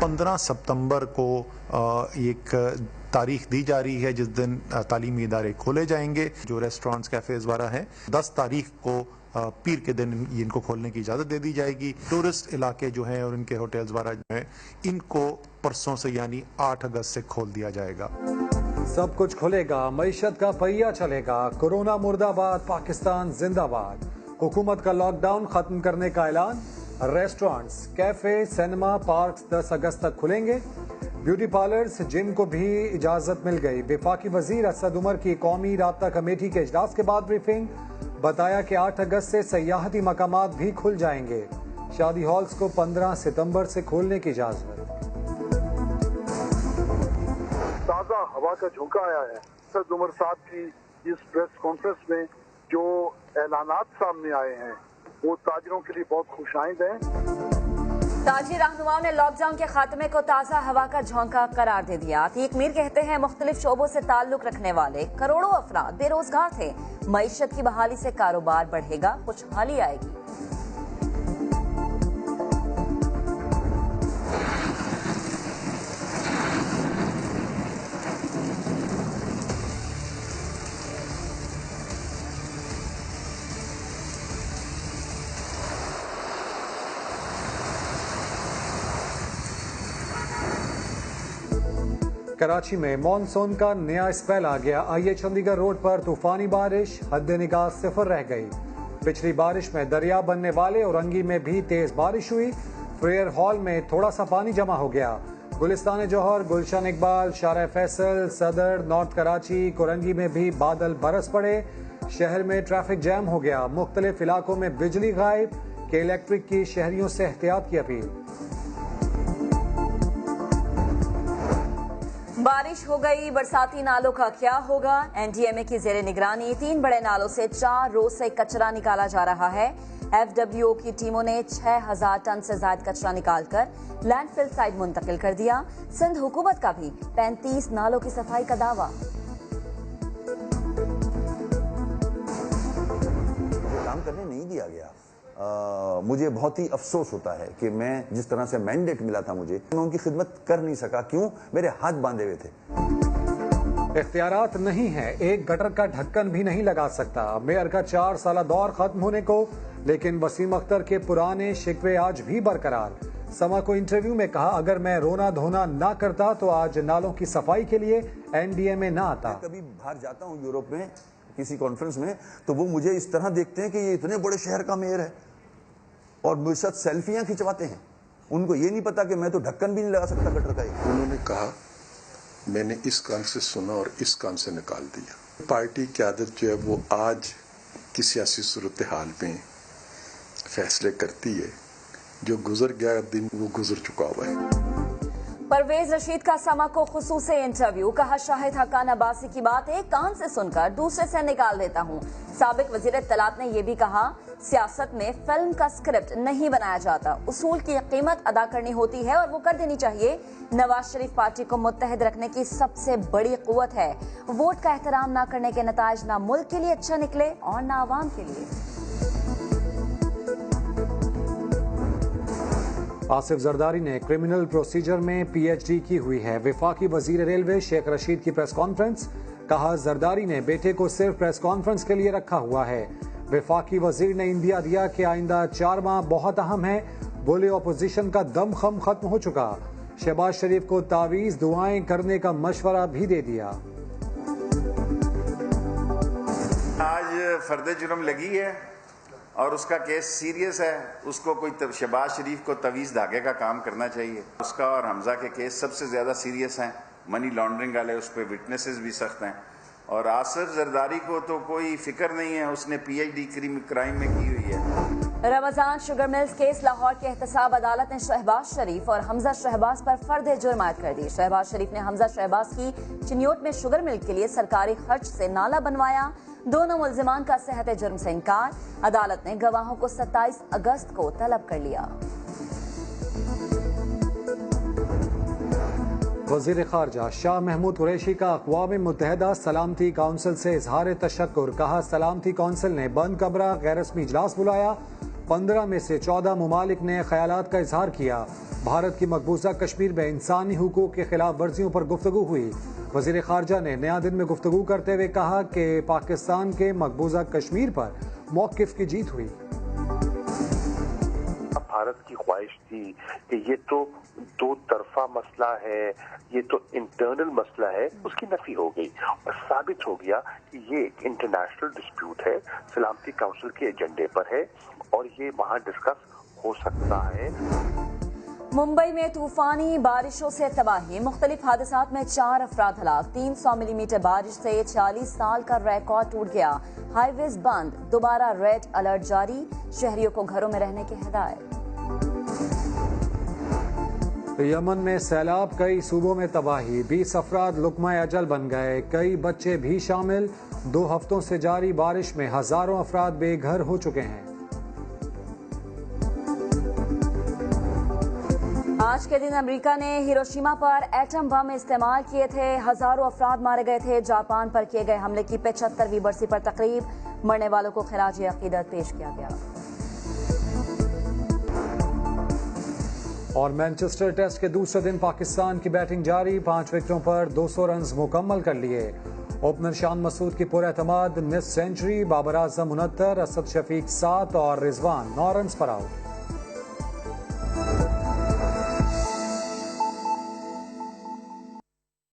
15 सितंबर को एक तारीख दी जा रही है जिस दिन तालीमी इदारे खोले जाएंगे। जो रेस्टोरेंट्स कैफ़ेज़ वगैरह हैं 10 तारीख को पीर के दिन इनको खोलने की इजाज़त दे दी जाएगी। टूरिस्ट इलाके जो हैं और इनके होटल्स वगैरह जो हैं इनको परसों से यानी 8 अगस्त से खोल दिया जाएगा। सब कुछ खुलेगा, मईशत का पहिया चलेगा। कोरोना मुर्दाबाद, पाकिस्तान जिंदाबाद। हुकूमत का लॉकडाउन खत्म करने का ऐलान। रेस्टोरेंट्स, कैफे, सिनेमा, पार्क्स 10 अगस्त तक खुलेंगे। ब्यूटी पार्लर्स, जिम को भी इजाजत मिल गई। वफाकी वजीर असद उमर की कौमी राब्ता कमेटी के इजलास के बाद ब्रीफिंग, बताया कि 8 अगस्त से सयाहती मकामात भी खुल जाएंगे। शादी हॉल्स को 15 सितंबर से खोलने की इजाजत। ताज़ा हवा का झोंका आया है। असद उमर साहब की इस प्रेस कॉन्फ्रेंस में जो ऐलानात सामने आए हैं वो ताजिरों के लिए बहुत खुशाइंद हैं। ताजी रहनुमाओं ने लॉकडाउन के खात्मे को ताज़ा हवा का झोंका करार दे दिया। अतीक मीर कहते हैं मुख्तलिफ शोबों से ताल्लुक रखने वाले करोड़ों अफराद बेरोजगार थे। मईशत की बहाली से कारोबार बढ़ेगा, खुशहाली आएगी। कराची में मॉनसून का नया स्पेल आ गया। आइए चंडीगढ़ रोड पर तूफानी बारिश, हद निगाह 0 रह गई। पिछली बारिश में दरिया बनने वाले औरंगी में भी तेज बारिश हुई। फेयर हॉल में थोड़ा सा पानी जमा हो गया। गुलिस्तान जौहर, गुलशन इकबाल, शारा फैसल, सदर, नॉर्थ कराची, कोरंगी में भी बादल बरस पड़े। शहर में ट्रैफिक जैम हो गया। मुख्तलिफ इलाकों में बिजली गायब। के इलेक्ट्रिक की शहरियों से एहतियात की अपील। बारिश हो गई, बरसाती नालों का क्या होगा? एनडीएमए की जेर निगरानी 3 बड़े नालों से 4 रोज से कचरा निकाला जा रहा है। एफडब्ल्यूओ की टीमों ने 6000 टन से ज्यादा कचरा निकालकर लैंडफिल साइट मुंतकिल कर दिया। सिंध हुकूमत का भी 35 नालों की सफाई का दावा। काम करने नहीं दिया गया। मुझे बहुत ही अफसोस होता है कि मैं जिस तरह से मैंडेट मिला था मुझे, मैं उनकी खिदमत कर नहीं सका। क्यों? मेरे हाथ बांधे हुए थे। इख्तियारात नहीं है, एक गटर का ढक्कन भी नहीं लगा सकता। मेयर का 4 साला दौर खत्म होने को, लेकिन वसीम अख्तर के पुराने शिकवे आज भी बरकरार। समा को इंटरव्यू में कहा, अगर मैं रोना धोना ना करता तो आज नालों की सफाई के लिए एनडीएमए ना आता। कभी बाहर जाता हूँ यूरोप में किसी कॉन्फ्रेंस में, तो वो मुझे इस तरह देखते हैं कि ये इतने बड़े शहर का मेयर है और मुझे साथ सेल्फियां खिंचवाते हैं। उनको ये नहीं पता कि मैं तो ढक्कन भी नहीं लगा सकता गटर का। उन्होंने कहा मैंने इस कान से सुना और इस कान से निकाल दिया। पार्टी की आदत जो है वो आज की सियासी सूरत हाल में फैसले करती है। जो गुजर गया दिन वो गुजर चुका हुआ है। परवेज रशीद का समा को खुसूसी इंटरव्यू, कहा शाहिद हक्कान अब्बासी की बात एक कान से सुनकर दूसरे से निकाल देता हूँ। साबिक वजीर इत्तलात ने यह भी कहा, सियासत में फिल्म का स्क्रिप्ट नहीं बनाया जाता, उसूल की कीमत अदा करनी होती है और वो कर देनी चाहिए। नवाज शरीफ पार्टी को मुत्तहिद रखने की सबसे बड़ी कुव्वत है। वोट का एहतराम न करने के नताइज ना मुल्क के लिए अच्छा निकले और ना आवाम के लिए। आसिफ जरदारी ने क्रिमिनल प्रोसीजर में पीएचडी की हुई है। वफाकी वजीर रेलवे शेख रशीद की प्रेस कॉन्फ्रेंस, कहा जरदारी ने बेटे को सिर्फ प्रेस कॉन्फ्रेंस के लिए रखा हुआ है। वफाकी वजीर ने इंदिया दिया कि आइंदा 4 माह बहुत अहम है। बोले अपोजिशन का दम खम खत्म हो चुका। शहबाज शरीफ को तावीज दुआएं करने का मशवरा भी दे दिया। आज फर्द जुर्म लगी है और उसका केस सीरियस है। उसको कोई शहबाज शरीफ को तवीज़ धागे का काम करना चाहिए। उसका और हमजा के केस सबसे ज़्यादा सीरियस हैं, मनी लॉन्ड्रिंग वाले, उस पर विटनेसेस भी सख्त हैं। और आसिफ जरदारी को तो कोई फिक्र नहीं है, उसने पीएचडी क्राइम में की हुई है। Ramzan sugar mills case, Lahore की एहतसाब अदालत ने शहबाज शरीफ और हमजा शहबाज पर फर्द जुर्म आयद कर दी। शहबाज शरीफ ने हमजा शहबाज की चिन्योट में शुगर मिल के लिए सरकारी खर्च से नाला बनवाया। दोनों मुल्जिमान का सेहत जुर्म से इनकार। अदालत ने गवाहों को 27 अगस्त को तलब कर लिया। वज़ीर ख़ारजा शाह महमूद कुरैशी का अक़वाम मुत्तहिदा सलामती काउंसिल से इजहार तशक्कुर, कहा सलामती काउंसिल ने बंद कमरा गैर रस्मी इजलास बुलाया। 15 में से 14 मुमालिक ने ख्यालात का इजहार किया। भारत की मकबूजा कश्मीर में इंसानी हुकूक की खिलाफ वर्जियों पर गुफ्तगू हुई। वजीर खारजा ने नया दिन में गुफ्तगू करते हुए कहा कि पाकिस्तान के मकबूजा कश्मीर पर मौकिफ की जीत हुई। भारत की ख्वाहिश थी कि ये तो दो तरफा मसला है, ये तो इंटरनल मसला है, उसकी नफी हो गई और साबित हो गया कि ये एक इंटरनेशनल डिस्प्यूट है, सलामती काउंसिल के एजेंडे पर है और ये वहाँ डिस्कस हो सकता है। मुंबई में तूफानी बारिशों से तबाही, मुख्तलिफ हादसात में 4 अफराद हलाक। 300 मिलीमीटर बारिश से 40 साल का रिकॉर्ड टूट गया। हाईवेज बंद, दोबारा रेड अलर्ट जारी, शहरियों को घरों में रहने की हिदायत। यमन में सैलाब, कई सूबों में तबाही, 20 अफराद लुकमा अजल बन गए, कई बच्चे भी शामिल। 2 हफ्तों से जारी बारिश में हजारों अफराद बेघर हो चुके हैं। आज के दिन अमेरिका ने हिरोशिमा पर एटम बम इस्तेमाल किए थे, हजारों अफराद मारे गए थे। जापान पर किए गए हमले की 75वीं बरसी पर तकरीब, मरने वालों को खिराज अकीदत पेश किया गया। और मैनचेस्टर टेस्ट के दूसरे दिन पाकिस्तान की बैटिंग जारी, 5 विकेटों पर 200 रन मुकम्मल कर लिए। ओपनर शान मसूद की पुरएतमाद निस्फ सेंचुरी, बाबर आजम 69, असद शफीक 7 और रिजवान 9 रन पर आउट।